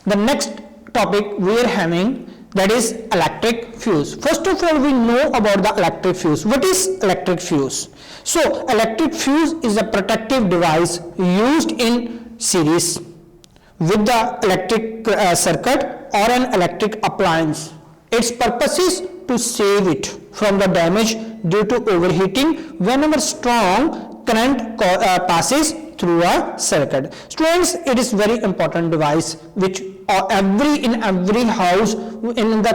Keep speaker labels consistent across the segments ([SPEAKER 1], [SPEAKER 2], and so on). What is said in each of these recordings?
[SPEAKER 1] The next topic we are having, that is electric fuse. First of all, we know about the electric fuse. What is electric fuse? So electric fuse is a protective device used in series with the electric circuit or an electric appliance. Its purpose is to save it from the damage due to overheating whenever strong current passes through a circuit. Students, it is very important device which in every house, in the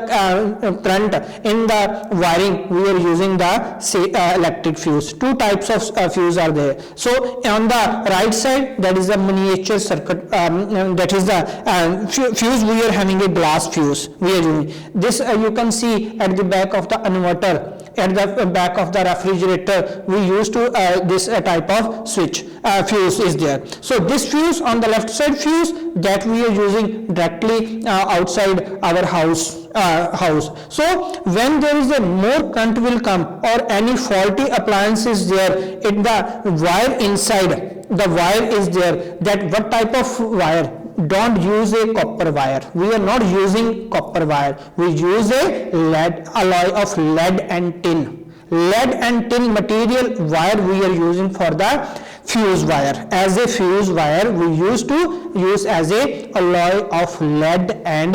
[SPEAKER 1] current, in the wiring, we are using the electric fuse. Two types of fuse are there. So on the right side, that is the miniature circuit, that is the fuse. We are having a glass fuse. We are using this. You can see at the back of the inverter, at the back of the refrigerator, we used to this type of switch fuse is there. So this fuse on the left side fuse that we are using directly outside our house. So when there is a more current will come or any faulty appliance is there, in the wire inside, the wire is there, that what type of wire? Don't use a copper wire. We are not using copper wire. We use a lead, alloy of lead and tin. Lead and tin material wire we are using for the fuse wire. As a fuse wire, we used to use as a alloy of lead and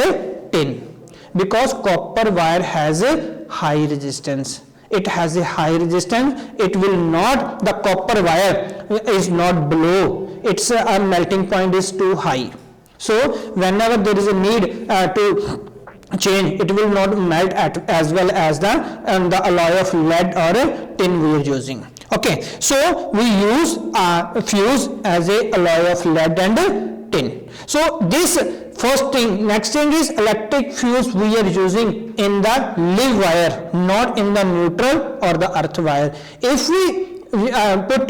[SPEAKER 1] tin, because copper wire has a high resistance. It has a high resistance. It will not, the copper wire is not blow. Its melting point is too high. So whenever there is a need to change, it will not melt as well as the alloy of lead or tin we are using. Okay, so we use fuse as a alloy of lead and tin. So this first thing. Next thing is electric fuse we are using in the live wire, not in the neutral or the earth wire. If we put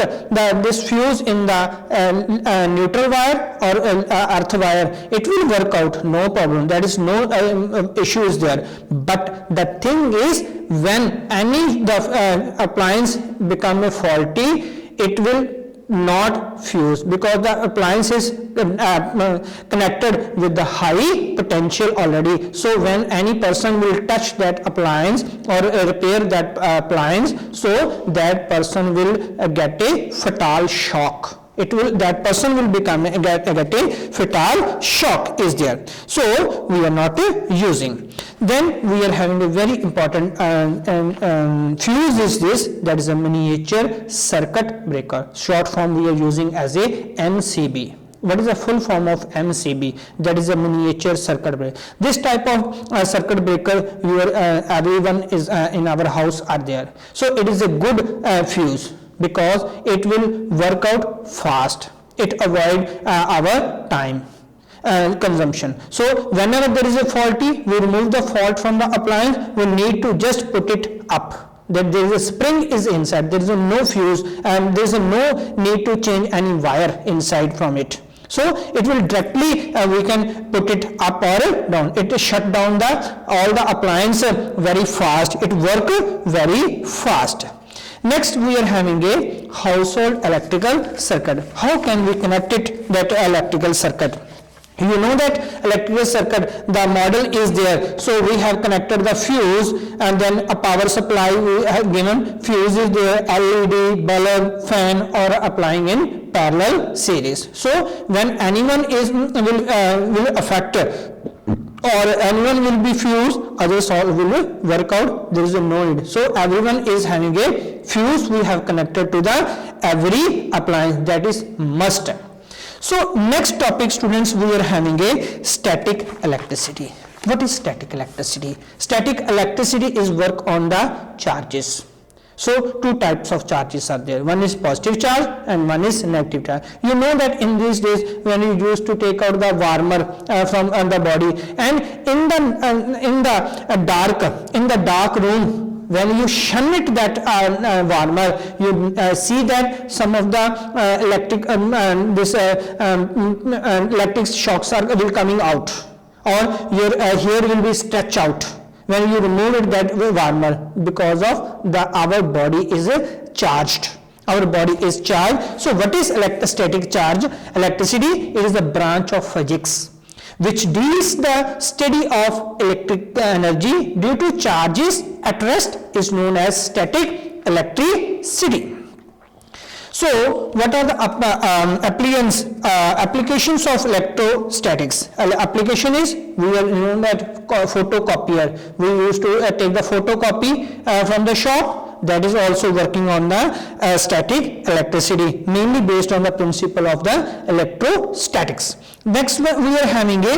[SPEAKER 1] this fuse in the neutral wire or earth wire, it will work out, no problem. There is no issues there. But the thing is, when any appliance become a faulty, it will not fuse, because the appliance is connected with the high potential already. So when any person will touch that appliance or repair that appliance, so that person will get a fatal shock. That person will get a fatal shock is there. So we are not using. Then we are having a very important fuse is this, that is a miniature circuit breaker. Short form we are using as a MCB. What is the full form of MCB? That is a miniature circuit breaker. This type of circuit breaker, everyone is in our house are there. So it is a good fuse, because it will work out fast. It avoid our time consumption. So whenever there is a faulty, we remove the fault from the appliance. We need to just put it up, that there is a spring is inside, there is no fuse, and there is no need to change any wire inside from it. So it will directly we can put it up or down. It shut down all the appliance very fast. It work very fast. Next we are having a household electrical circuit. How can we connect it, that electrical circuit? You know that electrical circuit, the model is there. So we have connected the fuse, and then a power supply we have given. Fuse is there, LED, bulb, fan, or applying in parallel series. So when anyone will affect or anyone will be fused, others all will work out. There is no need. So everyone is having a fuse. We have connected to the every appliance. That is must. So next topic, students, we are having a static electricity. What is static electricity? Static electricity is work on the charges. So two types of charges are there. One is positive charge and one is negative charge. You know that in these days, when you used to take out the warmer from the body, and in the dark room, when you shun it that warmer, you see that some of the electric shocks will coming out, or your hair will be stretched out when you remove it that warmer, because of our body is charged. Our body is charged. So what is static charge? Electricity, it is the branch of physics which deals the study of electric energy due to charges at rest is known as static electricity. So what are the applications of electrostatics? Application is, we will know that photocopier. We used to take the photocopy from the shop. That is also working on the static electricity, mainly based on the principle of the electrostatics. Next we are having a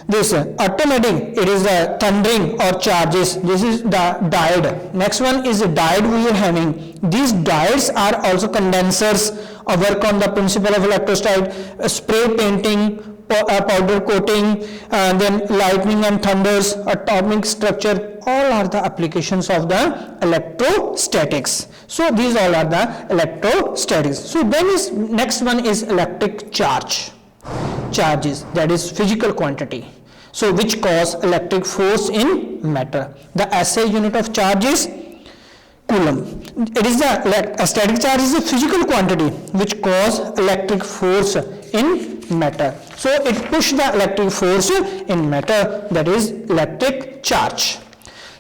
[SPEAKER 1] this automatic, it is the thundering or charges. This is the diode. Next one is a diode we are having. These diodes are also condensers or work on the principle of electrostatic, spray painting, powder coating, then lightning and thunders, atomic structure, all are the applications of the electrostatics. So these all are the electrostatics. So then is next one is electric charges, that is physical quantity, so which cause electric force in matter. The SI unit of charge is coulomb. It is a static charge is a physical quantity which cause electric force in matter. So it push the electric force in matter, that is electric charge.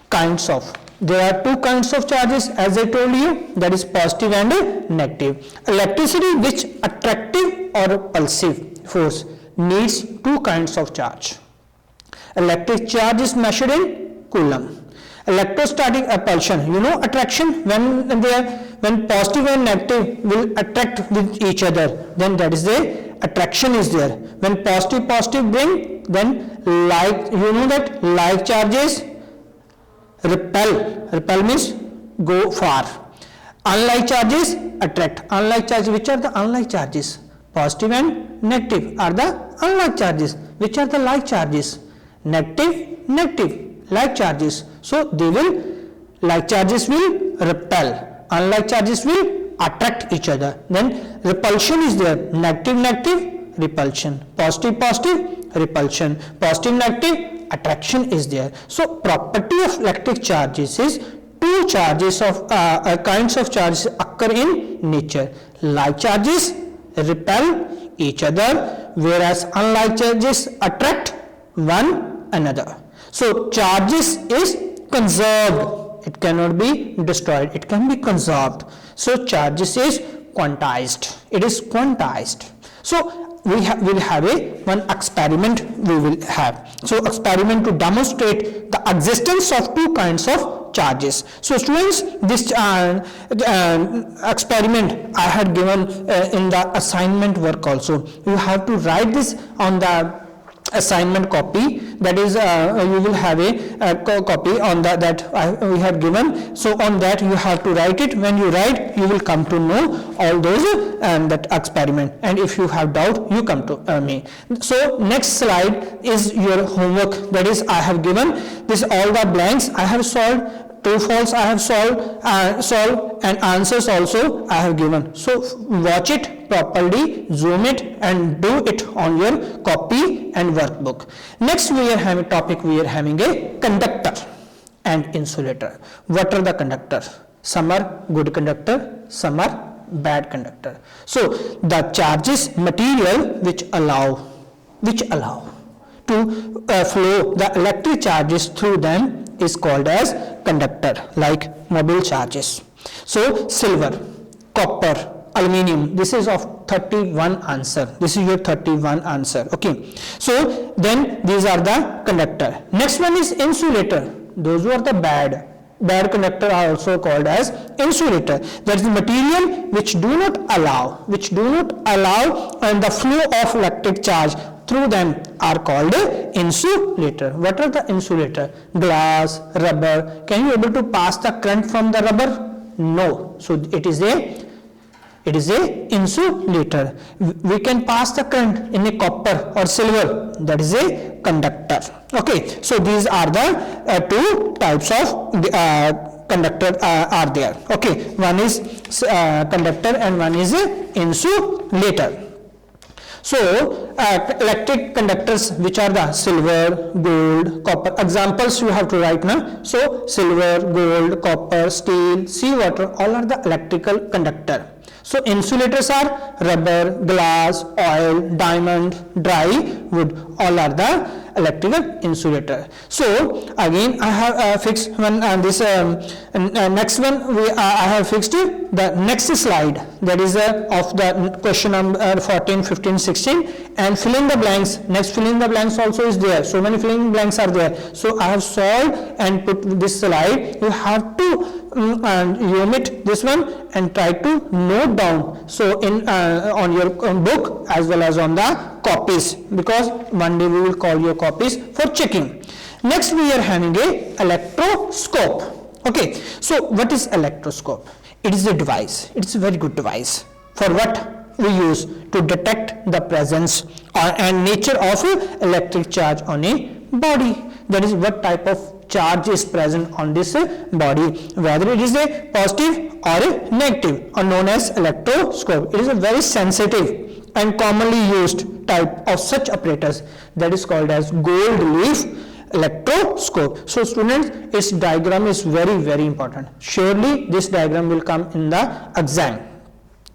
[SPEAKER 1] Kinds of, there are two kinds of charges as I told you, that is positive and negative. Electricity, which attractive or repulsive force, needs two kinds of charge. Electric charge is measured in coulomb. Electrostatic repulsion, you know attraction, when positive and negative will attract with each other, then that is the attraction is there. When positive bring, then like, you know that like charges repel means go far, unlike charges attract. Unlike charges, which are the unlike charges? Positive and negative are the unlike charges. Which are the like charges? Negative, like charges. So they will, like charges will repel, unlike charges will attract each other. Then repulsion is there, negative, repulsion, positive, repulsion, positive, attraction is there. So property of electric charges is two charges of kinds of charges occur in nature. Like charges repel each other, whereas unlike charges attract one another. So charges is conserved, it cannot be destroyed, it can be conserved. So charges is quantized, it is quantized. So we will have one experiment we will have. So experiment to demonstrate the existence of two kinds of charges. So students, this experiment I had given in the assignment work also. You have to write this on the assignment copy, that is you will have a copy on that we have given. So on that you have to write it. When you write, you will come to know all those that experiment, and if you have doubt, you come to me. So next slide is your homework, that is I have given this all the blanks I have solved, true false I have solved and answers also I have given. So watch it properly, zoom it and do it on your copy and workbook. Next we are having topic, we are having a conductor and insulator. What are the conductor? Some are good conductor, some are bad conductor. So the charges material which allow to flow the electric charges through them is called as conductor, like mobile charges. So silver, copper, aluminium, this is of 31 answer, this is your 31 answer. Okay, so then these are the conductor. Next one is insulator. Those who are the bad conductor are also called as insulator. That is the material which do not allow and the flow of electric charge through them are called insulator. What are the insulator? Glass, rubber. Can you able to pass the current from the rubber? No. So it is a insulator. We can pass the current in a copper or silver, that is a conductor. Okay, so these are the two types of conductor are there. Okay, one is conductor and one is insulator. So electric conductors, which are the silver, gold, copper. Examples you have to write now. So silver, gold, copper, steel, seawater, all are the electrical conductor. So insulators are rubber, glass, oil, diamond, dry wood, all are the electrical insulator. So again I have fixed one this next one I have fixed the next slide, that is of the question number 14, 15, 16, and fill in the blanks. Next fill in the blanks also is there, so many fill in blanks are there. So I have solved and put this slide. You have to omit this one and try to note down, so in on your book as well as on the copies, because one day we will call your copies for checking. Next we are having a electroscope. Okay, so what is electroscope? It is a device, it's a very good device. For what we use? To detect the presence and nature of electric charge on a body. That is, what type of charge is present on this body, whether it is a positive or a negative, or known as electroscope. It is a very sensitive and commonly used type of such apparatus that is called as gold leaf electroscope. So students, its diagram is very, very important. Surely this diagram will come in the exam.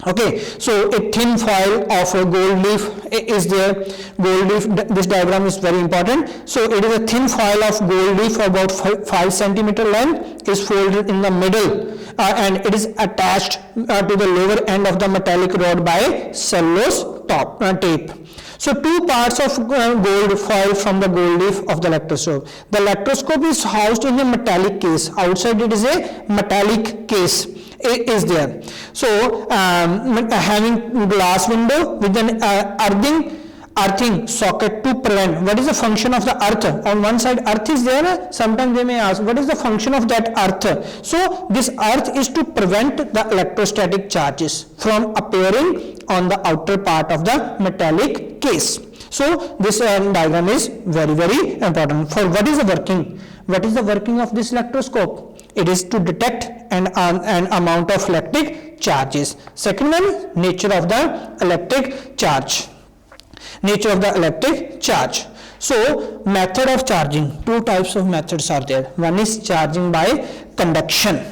[SPEAKER 1] Okay, so a thin foil of a gold leaf is there. Gold leaf, this diagram is very important. So it is a thin foil of gold leaf about 5 centimeter length, is folded in the middle and it is attached to the lower end of the metallic rod by cellulose tape. So two parts of gold foil from the gold leaf of the electroscope. The electroscope is housed in a metallic case. Outside it is a metallic case is there. So having glass window with an earthing socket to prevent. What is the function of the earth? On one side earth is there. Sometimes they may ask, what is the function of that earth? So this earth is to prevent the electrostatic charges from appearing on the outer part of the metallic case. So this diagram is very, very important. For what is the working? What is the working of this electroscope? It is to detect an amount of electric charges. Second one, nature of the electric charge. Nature of the electric charge. So method of charging, two types of methods are there. One is charging by conduction.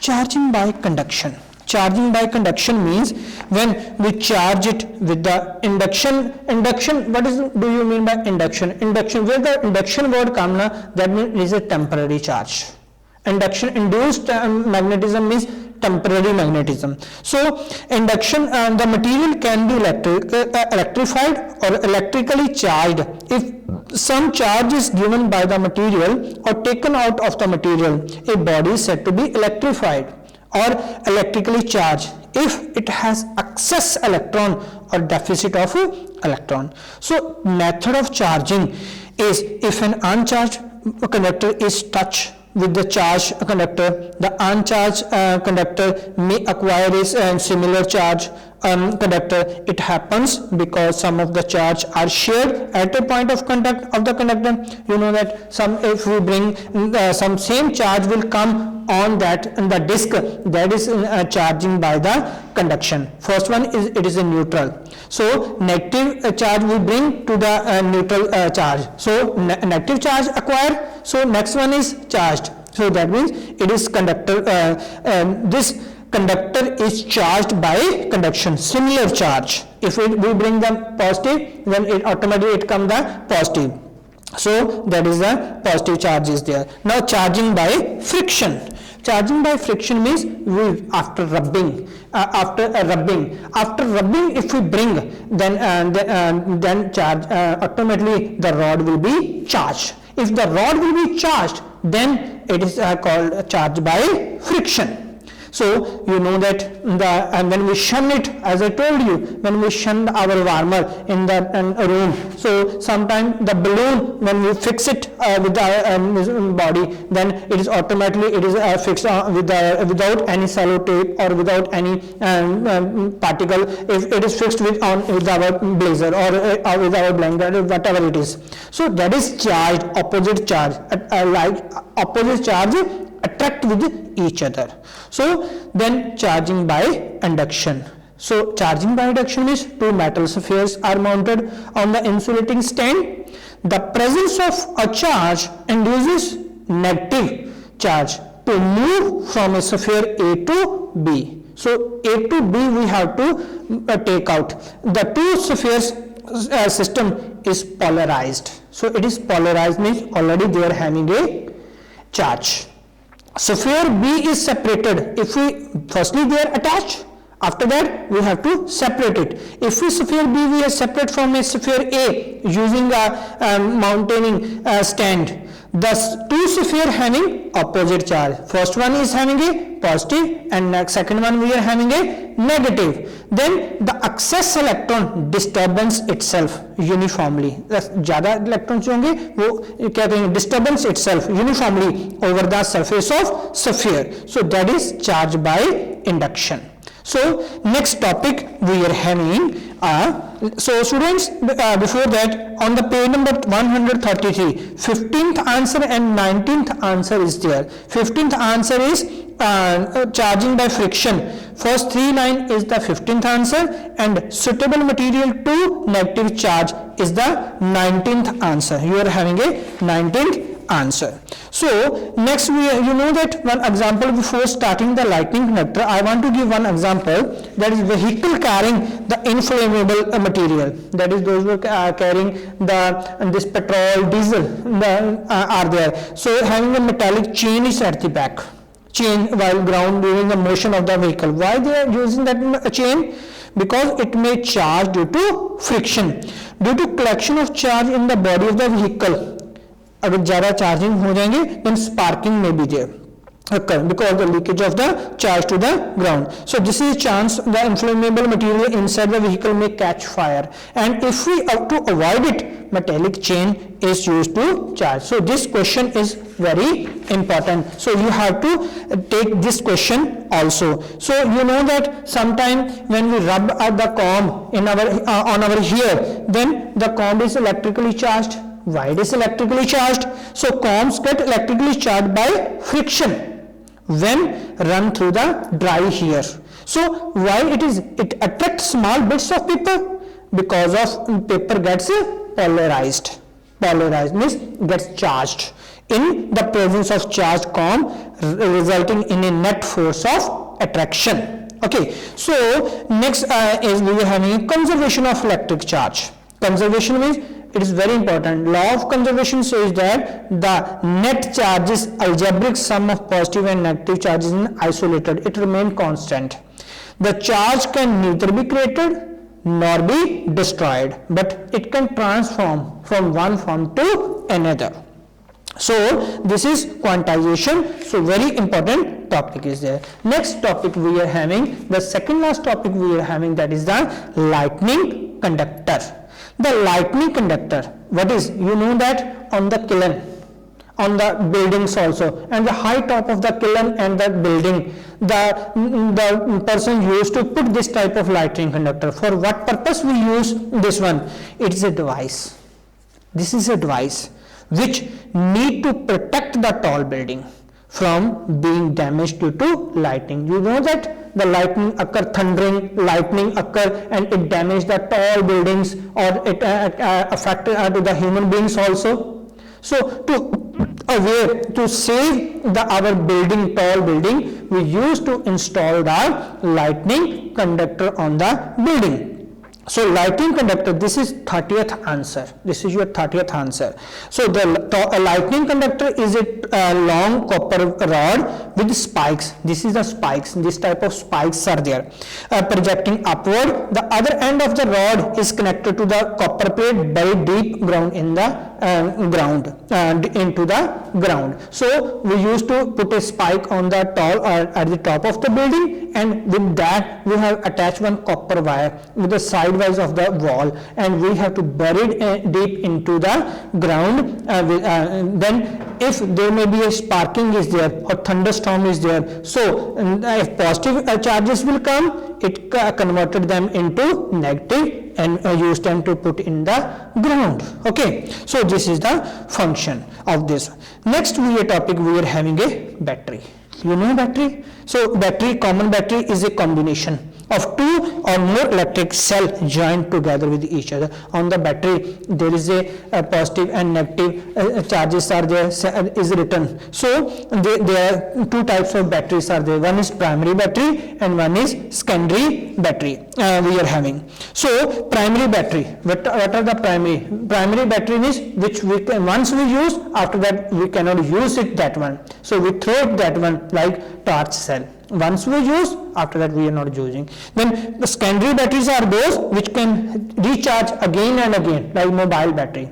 [SPEAKER 1] Charging by conduction. Charging by conduction means when we charge it with the induction. Induction, what do you mean by induction? Induction, where the induction word comes, that means it is a temporary charge. Induction, induced magnetism means temporary magnetism. So induction, the material can be electrified or electrically charged. If some charge is given by the material or taken out of the material, a body is said to be electrified or electrically charged if it has excess electron or deficit of electron. So method of charging is if an uncharged conductor is touched with the charged conductor, the uncharged conductor may acquire a similar charge conductor. It happens because some of the charge are shared at a point of contact of the conductor. You know that if we bring some same charge will come on that the disk, that is charging by the conduction. First one is it is a neutral. So negative charge we bring to the neutral charge. So negative charge acquired. So next one is charged. So that means it is conductor. This conductor is charged by conduction, similar charge. If we bring the positive, then it automatically comes the positive. So that is the positive charge is there. Now charging by friction. Charging by friction means after rubbing, if we bring, then charge automatically the rod will be charged. If the rod will be charged, then it is called charge by friction. So you know that when we shun it, as I told you, when we shunned our warmer in the room, so sometimes the balloon, when we fix it with the body, then it is automatically fixed without any cello tape or without any particle. If it is fixed with our blazer or with our blanket or whatever it is, so that is charged, opposite charge, like opposite charge attract with each other. So then charging by induction. So charging by induction is two metal spheres are mounted on the insulating stand. The presence of a charge induces negative charge to move from a sphere A to B. So A to B we have to take out. The two spheres system is polarized. So it is polarized means already they are having a charge. Sphere B is separated. If we firstly they are attached, after that we have to separate it. If we sphere B we are separate from a sphere A using a mountaining stand, thus two sphere having opposite charge. First one is having a positive and second one we are having a negative. Then the excess electron disturbance itself uniformly. ज़्यादा electrons होंगे वो क्या कहेंगे disturbance itself uniformly over the surface of sphere. So that is charge by induction. So next topic we are having so students before that on the page number 133 15th answer and 19th answer is there. 15th answer is charging by friction. First three line is the 15th answer and suitable material to negative charge is the 19th answer. You are having a 19th answer. So next you know that one example before starting the lightning conductor. I want to give one example, that is vehicle carrying the inflammable material, that is those who are carrying this petrol, diesel are there. So having a metallic chain is at the back, chain while ground during the motion of the vehicle. Why they are using that chain? Because it may charge due to friction, due to collection of charge in the body of the vehicle. अगर ज़्यादा charging हो जाएंगे then sparking may be there occur because of the leakage of the charge to the ground. So this is a chance the inflammable material inside the vehicle may catch fire, and if we have to avoid it, metallic chain is used to charge. So this question is very important. So you have to take this question also. So you know that sometime when we rub the comb in our on our hair, then the comb is electrically charged. Why it is electrically charged? So combs get electrically charged by friction when run through the dry hair. So why it attracts small bits of paper? Because of paper gets polarized. Polarized means gets charged in the presence of charged comb, resulting in a net force of attraction. Okay, so next is we are having conservation of electric charge. Conservation means it is very important. Law of conservation says that the net charge is algebraic sum of positive and negative charges in isolated. It remains constant. The charge can neither be created nor be destroyed, but it can transform from one form to another. So this is quantization. So very important topic is there. Next topic we are having, the second last topic we are having, that is the lightning conductor. The lightning conductor, what is? You know that on the kiln, on the buildings also, and the high top of the kiln and the building, the person used to put this type of lightning conductor. For what purpose we use this one? It is a device. This is a device which need to protect the tall building from being damaged due to lightning. You know that the lightning occur, thundering lightning occur, and it damage the tall buildings, or it affect to the human beings also. So to save our building, tall building, we used to install the lightning conductor on the building. So lightning conductor, this is 30th answer. This is your 30th answer. So the lightning conductor is a long copper rod with spikes. This is the spikes. This type of spikes are there, projecting upward. The other end of the rod is connected to the copper plate buried deep ground in the into the ground. So we used to put a spike on the tall at the top of the building, and with that we have attached one copper wire with the sidewise of the wall, and we have to bury it deep into the ground. Then if there may be a sparking is there or thunderstorm is there, so if positive charges will come, it converted them into negative and used them to put in the ground. Okay, so this is the function of this. Next we are having a battery. You know battery? So battery, common battery is a combination of two or more electric cell joined together with each other. On the battery there is a positive and negative charges are there is written. So there are two types of batteries are there. One is primary battery and one is secondary battery we are having. So primary battery, what are the primary battery is which we can, once we use, after that we cannot use it, that one, so we throw that one like torch cell. Once we use, after that we are not using. Then the secondary batteries are those which can recharge again and again, like mobile battery,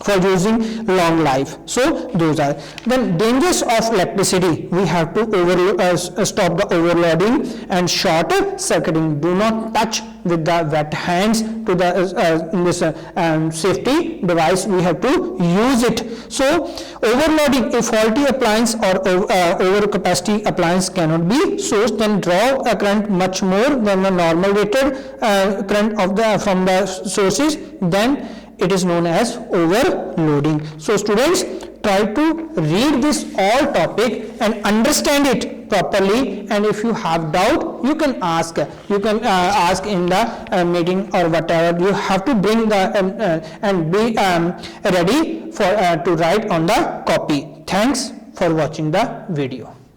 [SPEAKER 1] for using long life. So those are. Then dangers of electricity, we have to stop the overloading and short circuiting. Do not touch with the wet hands to the in this safety device, we have to use it. So overloading, a faulty appliance or over capacity appliance cannot be sourced, then draw a current much more than the normal rated current of the from the sources, then it is known as overloading. So students, try to read this all topic and understand it properly, and if you have doubt you can ask ask in the meeting or whatever. You have to bring the and be ready for to write on the copy. Thanks for watching the video.